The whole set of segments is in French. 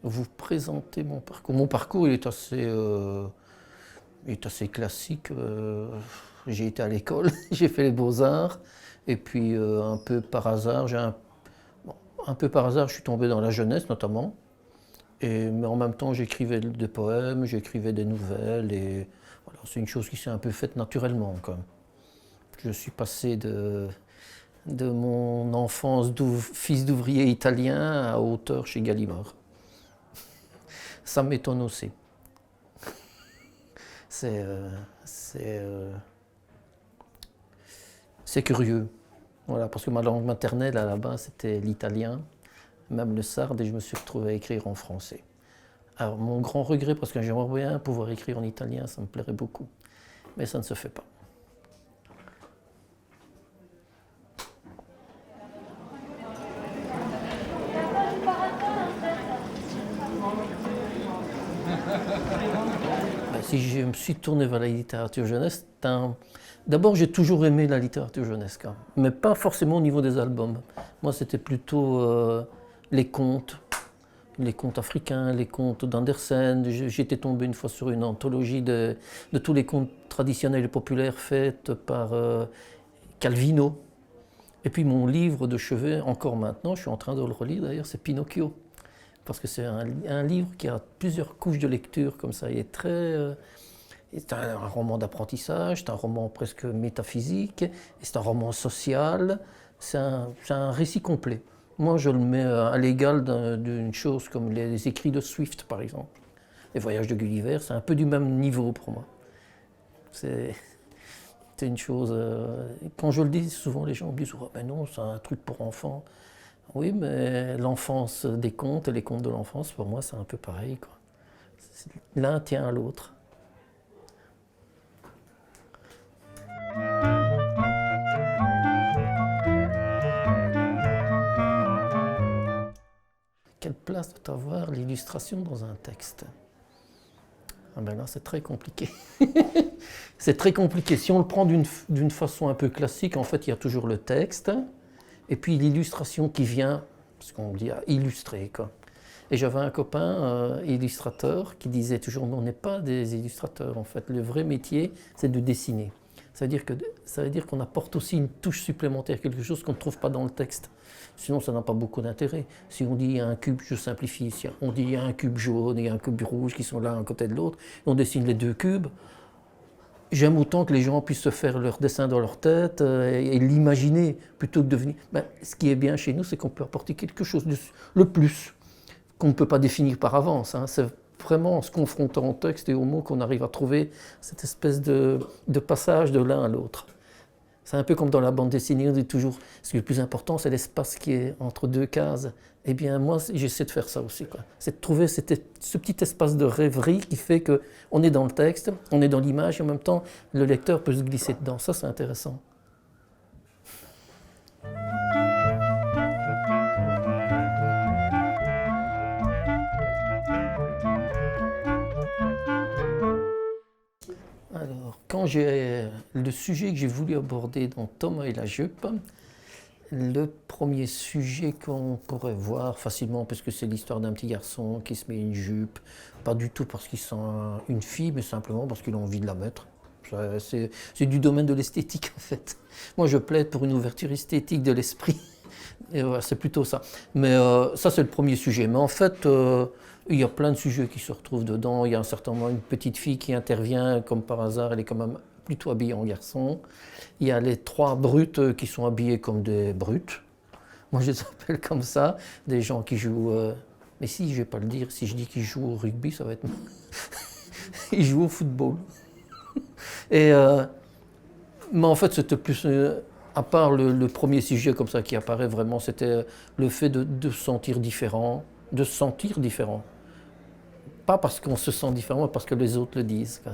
vous présenter mon parcours. Mon parcours, il est assez classique. J'ai été à l'école, j'ai fait les beaux-arts, et puis un peu par hasard, bon, un peu par hasard, je suis tombé dans la jeunesse notamment. Mais en même temps, j'écrivais des poèmes, j'écrivais des nouvelles, et voilà, c'est une chose qui s'est un peu faite naturellement, quand même. Je suis passé de mon enfance fils d'ouvrier italien à auteur chez Gallimard. Ça m'étonne aussi. C'est euh, c'est euh, c'est curieux. Voilà, parce que ma langue maternelle à la base c'était l'italien, même le sarde, et je me suis retrouvé à écrire en français. Alors mon grand regret, parce que j'aimerais bien pouvoir écrire en italien, ça me plairait beaucoup, mais ça ne se fait pas. Ben, si je me suis tourné vers la littérature jeunesse, d'abord j'ai toujours aimé la littérature jeunesse, quand même, mais pas forcément au niveau des albums. Moi c'était plutôt les contes, les contes africains, les contes d'Andersen. J'étais tombé une fois sur une anthologie de tous les contes traditionnels et populaires faits par Calvino. Et puis mon livre de chevet, encore maintenant, je suis en train de le relire d'ailleurs, c'est Pinocchio. Parce que c'est un livre qui a plusieurs couches de lecture comme ça. Il est c'est un roman d'apprentissage, c'est un roman presque métaphysique, et c'est un roman social, c'est un récit complet. Moi, je le mets à l'égal d'une chose comme les écrits de Swift, par exemple. Les voyages de Gulliver, c'est un peu du même niveau pour moi. C'est c'est une chose. Quand je le dis, souvent les gens me disent oh, ben non, c'est un truc pour enfants. Oui, mais l'enfance des contes et les contes de l'enfance, pour moi, c'est un peu pareil, quoi. L'un tient à l'autre. Quelle place doit avoir l'illustration dans un texte? Ah ben là, c'est très compliqué. C'est très compliqué. Si on le prend d'une façon un peu classique, en fait, il y a toujours le texte, et puis l'illustration qui vient, parce qu'on dit à illustrer, quoi. Et j'avais un copain illustrateur qui disait toujours, mais on n'est pas des illustrateurs, en fait. Le vrai métier, c'est de dessiner. Ça veut dire qu'on apporte aussi une touche supplémentaire, quelque chose qu'on ne trouve pas dans le texte. Sinon, ça n'a pas beaucoup d'intérêt. Si on dit il y a un cube, je simplifie, si on dit il y a un cube jaune et un cube rouge qui sont l'un à côté de l'autre, on dessine les deux cubes. J'aime autant que les gens puissent se faire leur dessin dans leur tête et l'imaginer plutôt que de venir. Ben, ce qui est bien chez nous, c'est qu'on peut apporter quelque chose de le plus qu'on ne peut pas définir par avance. Hein. C'est vraiment en se confrontant au texte et aux mots qu'on arrive à trouver cette espèce de passage de l'un à l'autre. C'est un peu comme dans la bande dessinée, on dit toujours ce qui est le plus important, c'est l'espace qui est entre deux cases. Eh bien, moi, j'essaie de faire ça aussi, quoi. C'est de trouver ce petit espace de rêverie qui fait qu'on est dans le texte, on est dans l'image, et en même temps, le lecteur peut se glisser dedans. Ça, c'est intéressant. Alors, le sujet que j'ai voulu aborder dans Thomas et la jupe, le premier sujet qu'on pourrait voir facilement, parce que c'est l'histoire d'un petit garçon qui se met une jupe, pas du tout parce qu'il sent une fille, mais simplement parce qu'il a envie de la mettre. C'est du domaine de l'esthétique en fait. Moi je plaide pour une ouverture esthétique de l'esprit. Et voilà, c'est plutôt ça. Mais ça c'est le premier sujet. Mais en fait, il y a plein de sujets qui se retrouvent dedans. Il y a un certain moment une petite fille qui intervient comme par hasard, elle est quand même plutôt habillée en garçon. Il y a les trois brutes qui sont habillées comme des brutes. Moi je les appelle comme ça, des gens qui jouent... mais si, je ne vais pas le dire, si je dis qu'ils jouent au rugby, ça va être... Ils jouent au football. Et, mais en fait, c'était plus... à part le premier sujet comme ça qui apparaît vraiment, c'était le fait de se sentir différent, de se sentir différent. Pas parce qu'on se sent différent, mais parce que les autres le disent, quoi.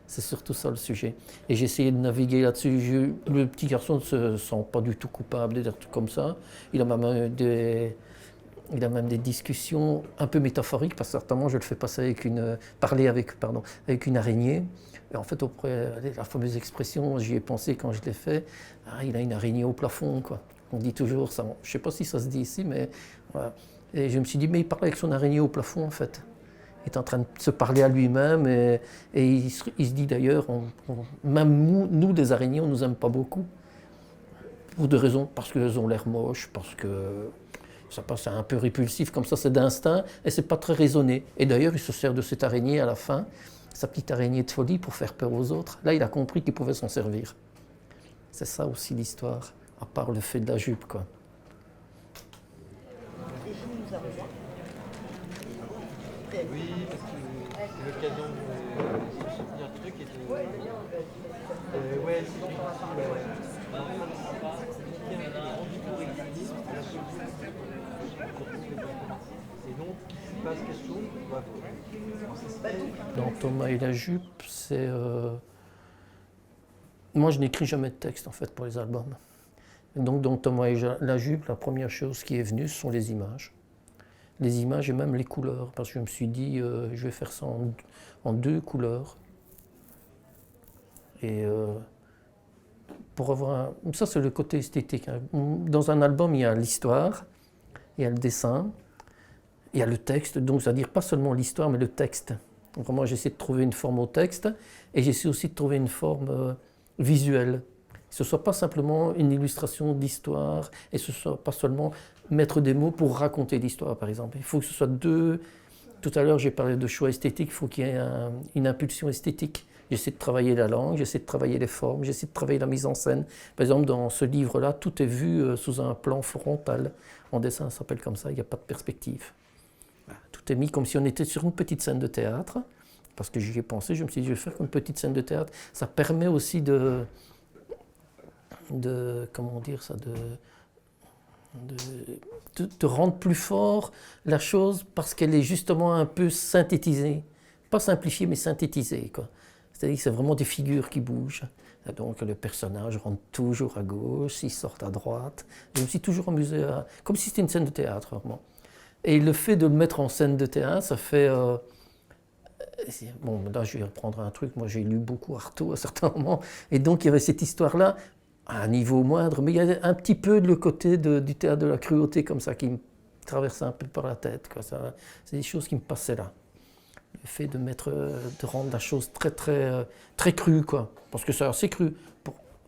C'est surtout ça le sujet. Et j'ai essayé de naviguer là-dessus. Le petit garçon ne se sent pas du tout coupable des trucs comme ça. Il a même des discussions un peu métaphoriques, parce que certainement je le fais passer parler avec une araignée. Et en fait, auprès la fameuse expression, j'y ai pensé quand je l'ai fait, ah, il a une araignée au plafond, quoi. On dit toujours ça. Je ne sais pas si ça se dit ici, mais voilà. Et je me suis dit, mais il parle avec son araignée au plafond en fait. Il est en train de se parler à lui-même et il se dit d'ailleurs, même nous, des araignées, on ne nous aime pas beaucoup. Pour deux raisons, parce qu'elles ont l'air moches, parce que ça passe un peu répulsif comme ça, c'est d'instinct et c'est pas très raisonné. Et d'ailleurs, il se sert de cette araignée à la fin, sa petite araignée de folie pour faire peur aux autres. Là, il a compris qu'il pouvait s'en servir. C'est ça aussi l'histoire, à part le fait de la jupe, quoi. Oui, parce que c'est l'occasion de soutenir le truc et de. Ouais, c'est et donc, il se passe quelque chose. Dans Thomas et la jupe, c'est. Moi, je n'écris jamais de texte en fait pour les albums. Donc, dans Thomas et la jupe, la première chose qui est venue, ce sont les images. Les images et même les couleurs, parce que je me suis dit, je vais faire ça en deux couleurs. Et pour avoir ça, c'est le côté esthétique. Dans un album, il y a l'histoire, il y a le dessin, il y a le texte, donc c'est-à-dire pas seulement l'histoire, mais le texte. Donc, vraiment, j'essaie de trouver une forme au texte, et j'essaie aussi de trouver une forme visuelle. Que ce ne soit pas simplement une illustration d'histoire, et ce ne soit pas seulement mettre des mots pour raconter l'histoire, par exemple. Il faut que ce soit deux. Tout à l'heure, j'ai parlé de choix esthétique, il faut qu'il y ait une impulsion esthétique. J'essaie de travailler la langue, j'essaie de travailler les formes, j'essaie de travailler la mise en scène. Par exemple, dans ce livre-là, tout est vu sous un plan frontal. En dessin, ça s'appelle comme ça, il n'y a pas de perspective. Tout est mis comme si on était sur une petite scène de théâtre. Parce que j'y ai pensé, je me suis dit, je vais faire une petite scène de théâtre. Ça permet aussi de comment dire ça, de rendre plus fort la chose parce qu'elle est justement un peu synthétisée. Pas simplifiée, mais synthétisée, quoi. C'est-à-dire que c'est vraiment des figures qui bougent. Et donc le personnage rentre toujours à gauche, il sort à droite. Je me suis toujours amusé comme si c'était une scène de théâtre, vraiment. Et le fait de le mettre en scène de théâtre, ça fait... Bon, là, je vais reprendre un truc. Moi, j'ai lu beaucoup Artaud à certains moments. Et donc, il y avait cette histoire-là, à un niveau moindre, mais il y avait un petit peu le côté du théâtre de la cruauté, comme ça, qui me traversait un peu par la tête, quoi. C'est des choses qui me passaient là. Le fait de rendre la chose très, très, très crue, quoi. Parce que c'est assez cru.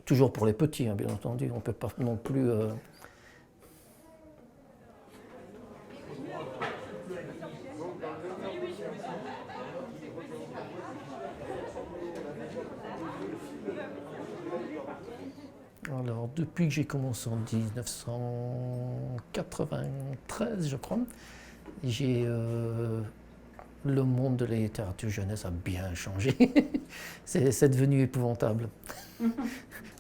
Toujours pour les petits, hein, bien entendu. On ne peut pas non plus... Alors, depuis que j'ai commencé en 1993, je crois, le monde de la littérature jeunesse a bien changé. C'est devenu épouvantable.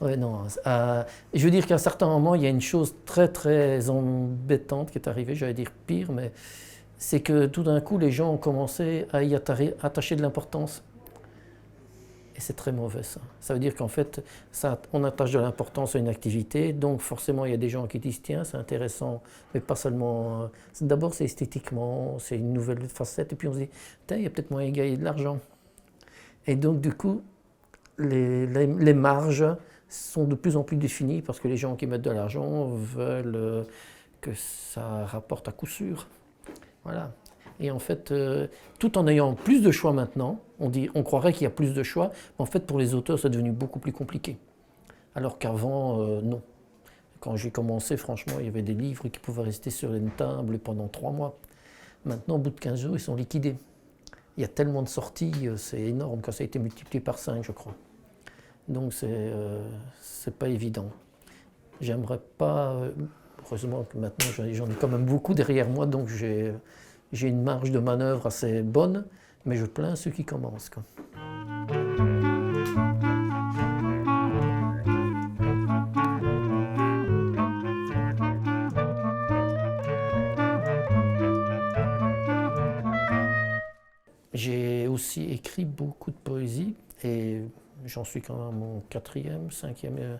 Ouais, non, je veux dire qu'à un certain moment, il y a une chose très très embêtante qui est arrivée, j'allais dire pire, mais c'est que tout d'un coup, les gens ont commencé à y attacher de l'importance. Et c'est très mauvais ça. Ça veut dire qu'en fait, on attache de l'importance à une activité, donc forcément il y a des gens qui disent tiens c'est intéressant, mais pas seulement... D'abord c'est esthétiquement, c'est une nouvelle facette, et puis on se dit tiens il y a peut-être moyen de gagner de l'argent. Et donc du coup, les marges sont de plus en plus définies parce que les gens qui mettent de l'argent veulent que ça rapporte à coup sûr. Voilà. Et en fait, tout en ayant plus de choix maintenant, on croirait qu'il y a plus de choix, mais en fait pour les auteurs c'est devenu beaucoup plus compliqué. Alors qu'avant, non. Quand j'ai commencé, franchement, il y avait des livres qui pouvaient rester sur une table pendant 3 mois. Maintenant, au bout de 15 jours, ils sont liquidés. Il y a tellement de sorties, c'est énorme, quand ça a été multiplié par 5, je crois. Donc c'est pas évident. J'aimerais pas... heureusement que maintenant j'en ai quand même beaucoup derrière moi, donc j'ai une marge de manœuvre assez bonne, mais je plains ceux qui commencent, quoi. J'ai aussi écrit beaucoup de poésie et j'en suis quand même à mon 4e, 5e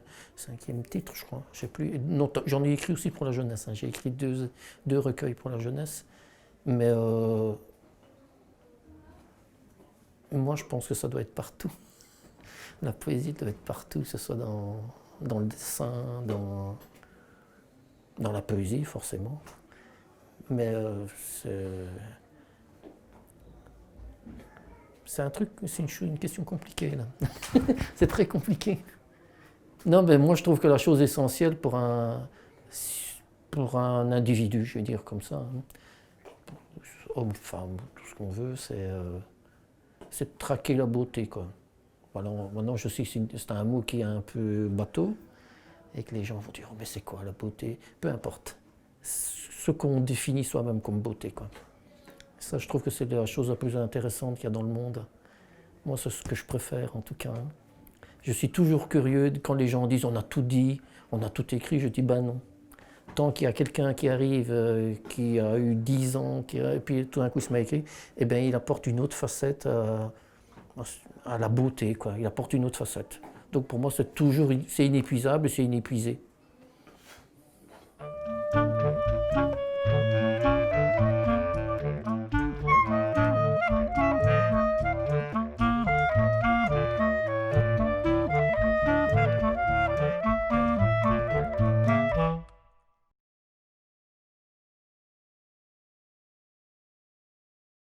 titre, je crois. Je sais plus. Non, j'en ai écrit aussi pour la jeunesse, hein. J'ai écrit deux recueils pour la jeunesse. Mais moi, je pense que ça doit être partout. La poésie doit être partout, que ce soit dans le dessin, dans la poésie forcément. Mais c'est un truc, c'est une question compliquée là. C'est très compliqué. Non, mais moi je trouve que la chose essentielle pour un individu, je vais dire comme ça, hein, homme, femme, tout ce qu'on veut, c'est de traquer la beauté, quoi. Voilà, maintenant je sais que c'est un mot qui est un peu bateau et que les gens vont dire oh, mais c'est quoi la beauté? Peu importe. Ce qu'on définit soi-même comme beauté, quoi. Ça, je trouve que c'est la chose la plus intéressante qu'il y a dans le monde. Moi, c'est ce que je préfère, en tout cas. Je suis toujours curieux quand les gens disent on a tout dit, on a tout écrit. Je dis ben non. Tant qu'il y a quelqu'un qui arrive, qui a eu 10 ans, et puis tout d'un coup il se met à écrire, eh bien, il apporte une autre facette à la beauté, quoi. Il apporte une autre facette. Donc pour moi, c'est inépuisable et c'est inépuisé.